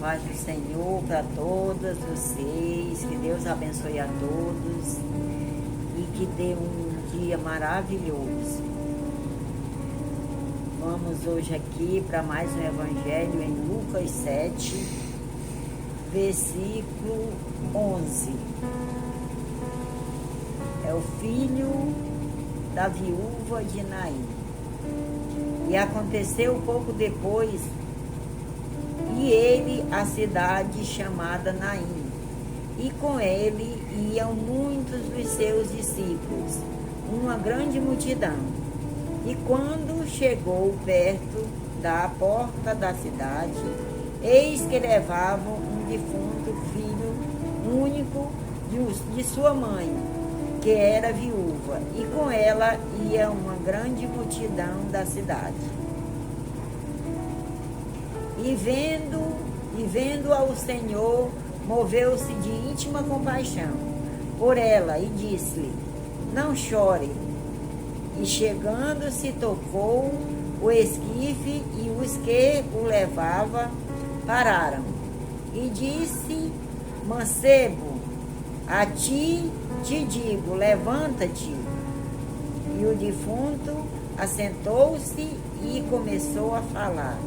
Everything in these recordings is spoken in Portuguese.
Paz do Senhor para todas vocês, que Deus abençoe a todos e que dê um dia maravilhoso. Vamos hoje aqui para mais um evangelho em Lucas 7, versículo 11. É o filho da viúva de Naim. E aconteceu pouco depois, e ele a cidade chamada Naim, e com ele iam muitos dos seus discípulos, uma grande multidão. E quando chegou perto da porta da cidade, eis que levavam um defunto filho único de sua mãe, que era viúva, e com ela ia uma grande multidão da cidade. E vendo ao Senhor, moveu-se de íntima compaixão por ela e disse-lhe: não chore. E chegando-se, tocou o esquife, e os que o levavam pararam. E disse: mancebo, a ti te digo, levanta-te. E o defunto assentou-se e começou a falar,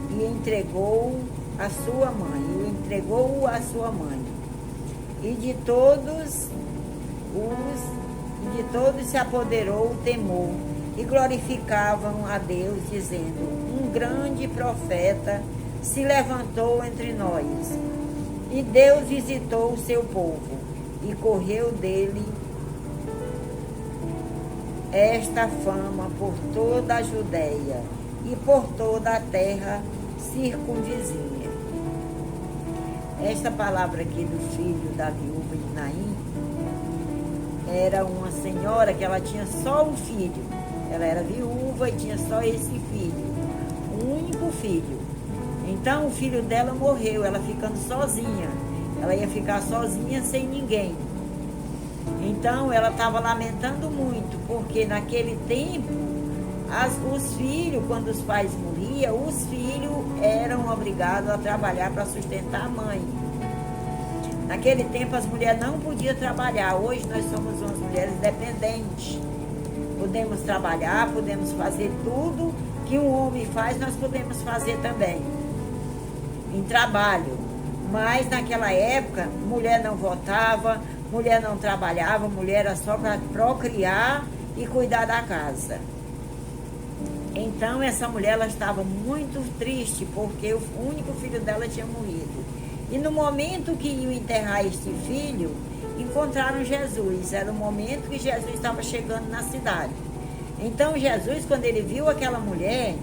e entregou-o à sua mãe. E de todos se apoderou o temor, e glorificavam a Deus, dizendo: um grande profeta se levantou entre nós, e Deus visitou o seu povo, e correu dele esta fama por toda a Judéia e por toda a terra circunvizinha. Esta palavra aqui do filho da viúva de Naim era uma senhora que ela tinha só um filho. Ela era viúva e tinha só esse filho, um único filho. Então o filho dela morreu, ela ficando sozinha. Ela ia ficar sozinha sem ninguém. Então ela estava lamentando muito, porque naquele tempo os filhos, quando os pais morriam, os filhos eram obrigados a trabalhar para sustentar a mãe. Naquele tempo as mulheres não podiam trabalhar. Hoje nós somos umas mulheres dependentes. Podemos trabalhar, podemos fazer tudo que um homem faz, nós podemos fazer também em trabalho. Mas naquela época, mulher não votava, mulher não trabalhava, mulher era só para procriar e cuidar da casa. Então essa mulher ela estava muito triste, porque o único filho dela tinha morrido. E no momento que iam enterrar este filho, encontraram Jesus. Era o momento que Jesus estava chegando na cidade. Então Jesus, quando ele viu aquela mulher,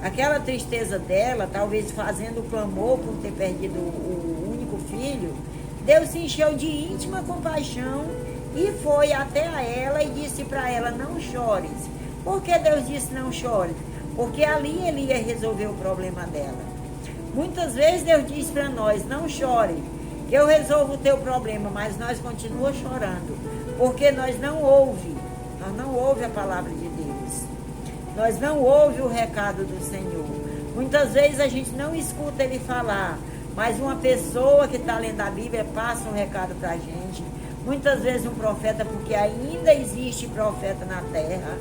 aquela tristeza dela, talvez fazendo clamor por ter perdido o único filho, Deus se encheu de íntima compaixão e foi até a ela e disse para ela: não chores. Por que Deus disse não chores? Porque ali ele ia resolver o problema dela. Muitas vezes Deus diz para nós: não chore, que eu resolvo o teu problema, mas nós continuamos chorando, porque nós não ouvimos a palavra de Deus, nós não ouvimos o recado do Senhor. Muitas vezes a gente não escuta ele falar, mas uma pessoa que está lendo a Bíblia passa um recado para a gente. Muitas vezes um profeta, porque ainda existe profeta na terra,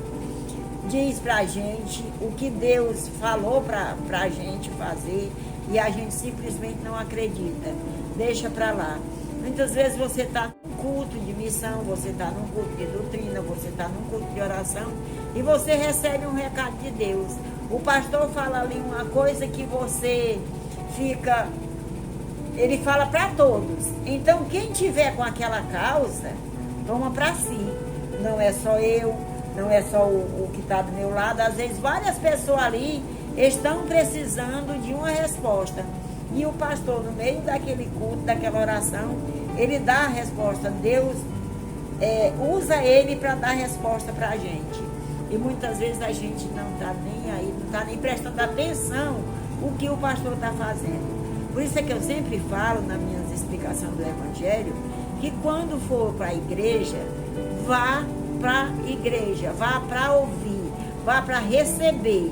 diz para a gente o que Deus falou para a gente fazer, e a gente simplesmente não acredita, deixa para lá. Muitas vezes você está num culto de missão, você está num culto de doutrina, você está num culto de oração, e você recebe um recado de Deus. O pastor fala ali uma coisa que você fica... Ele fala para todos. Então quem tiver com aquela causa, toma para si. Não é só eu, não é só o que está do meu lado. Às vezes várias pessoas ali estão precisando de uma resposta. E o pastor, no meio daquele culto, daquela oração, ele dá a resposta. Deus usa ele para dar resposta para a gente. E muitas vezes a gente não está nem aí, não está nem prestando atenção o que o pastor está fazendo. Por isso é que eu sempre falo na minha explicação do Evangelho, que quando for para a igreja, vá para a igreja, vá para ouvir, vá para receber.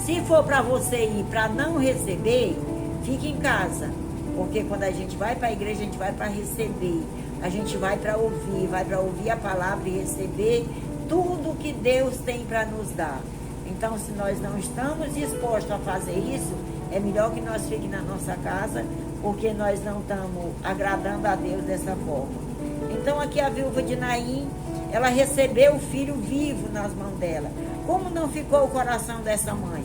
Se for para você ir para não receber, fique em casa, porque quando a gente vai para a igreja, a gente vai para receber, a gente vai para ouvir a palavra e receber tudo que Deus tem para nos dar. Então, se nós não estamos dispostos a fazer isso, é melhor que nós fiquemos na nossa casa, porque nós não estamos agradando a Deus dessa forma. Então, aqui a viúva de Naim, ela recebeu o filho vivo nas mãos dela. Como não ficou o coração dessa mãe?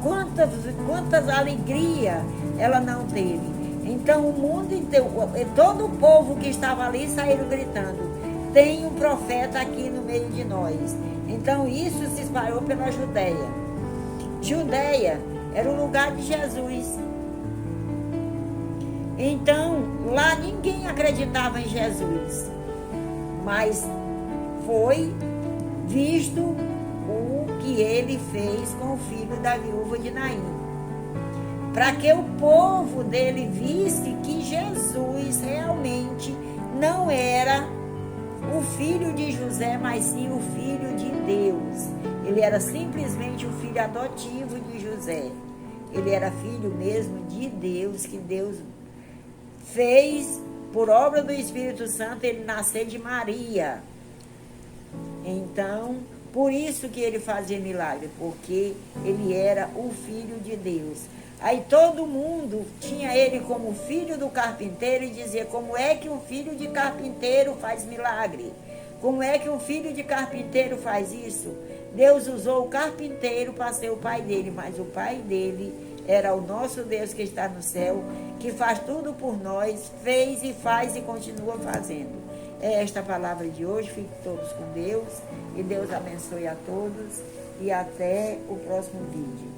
Quantas alegrias ela não teve. Então, o mundo inteiro, todo o povo que estava ali saíram gritando: tem um profeta aqui no meio de nós. Então, isso se espalhou pela Judeia. Judeia era o lugar de Jesus. Então, lá ninguém acreditava em Jesus. Mas foi visto o que ele fez com o filho da viúva de Naim. Para que o povo dele visse que Jesus realmente não era o filho de José, mas sim o filho de Deus. Ele era simplesmente o filho adotivo de José. Ele era filho mesmo de Deus, que Deus fez, por obra do Espírito Santo, ele nascer de Maria. Então, por isso que ele fazia milagre, porque ele era o filho de Deus. Aí todo mundo tinha ele como filho do carpinteiro e dizia: como é que o filho de carpinteiro faz milagre? Como é que o filho de carpinteiro faz isso? Deus usou o carpinteiro para ser o pai dele, mas o pai dele era o nosso Deus que está no céu, que faz tudo por nós, fez e faz e continua fazendo. É esta a palavra de hoje. Fiquem todos com Deus e Deus abençoe a todos e até o próximo vídeo.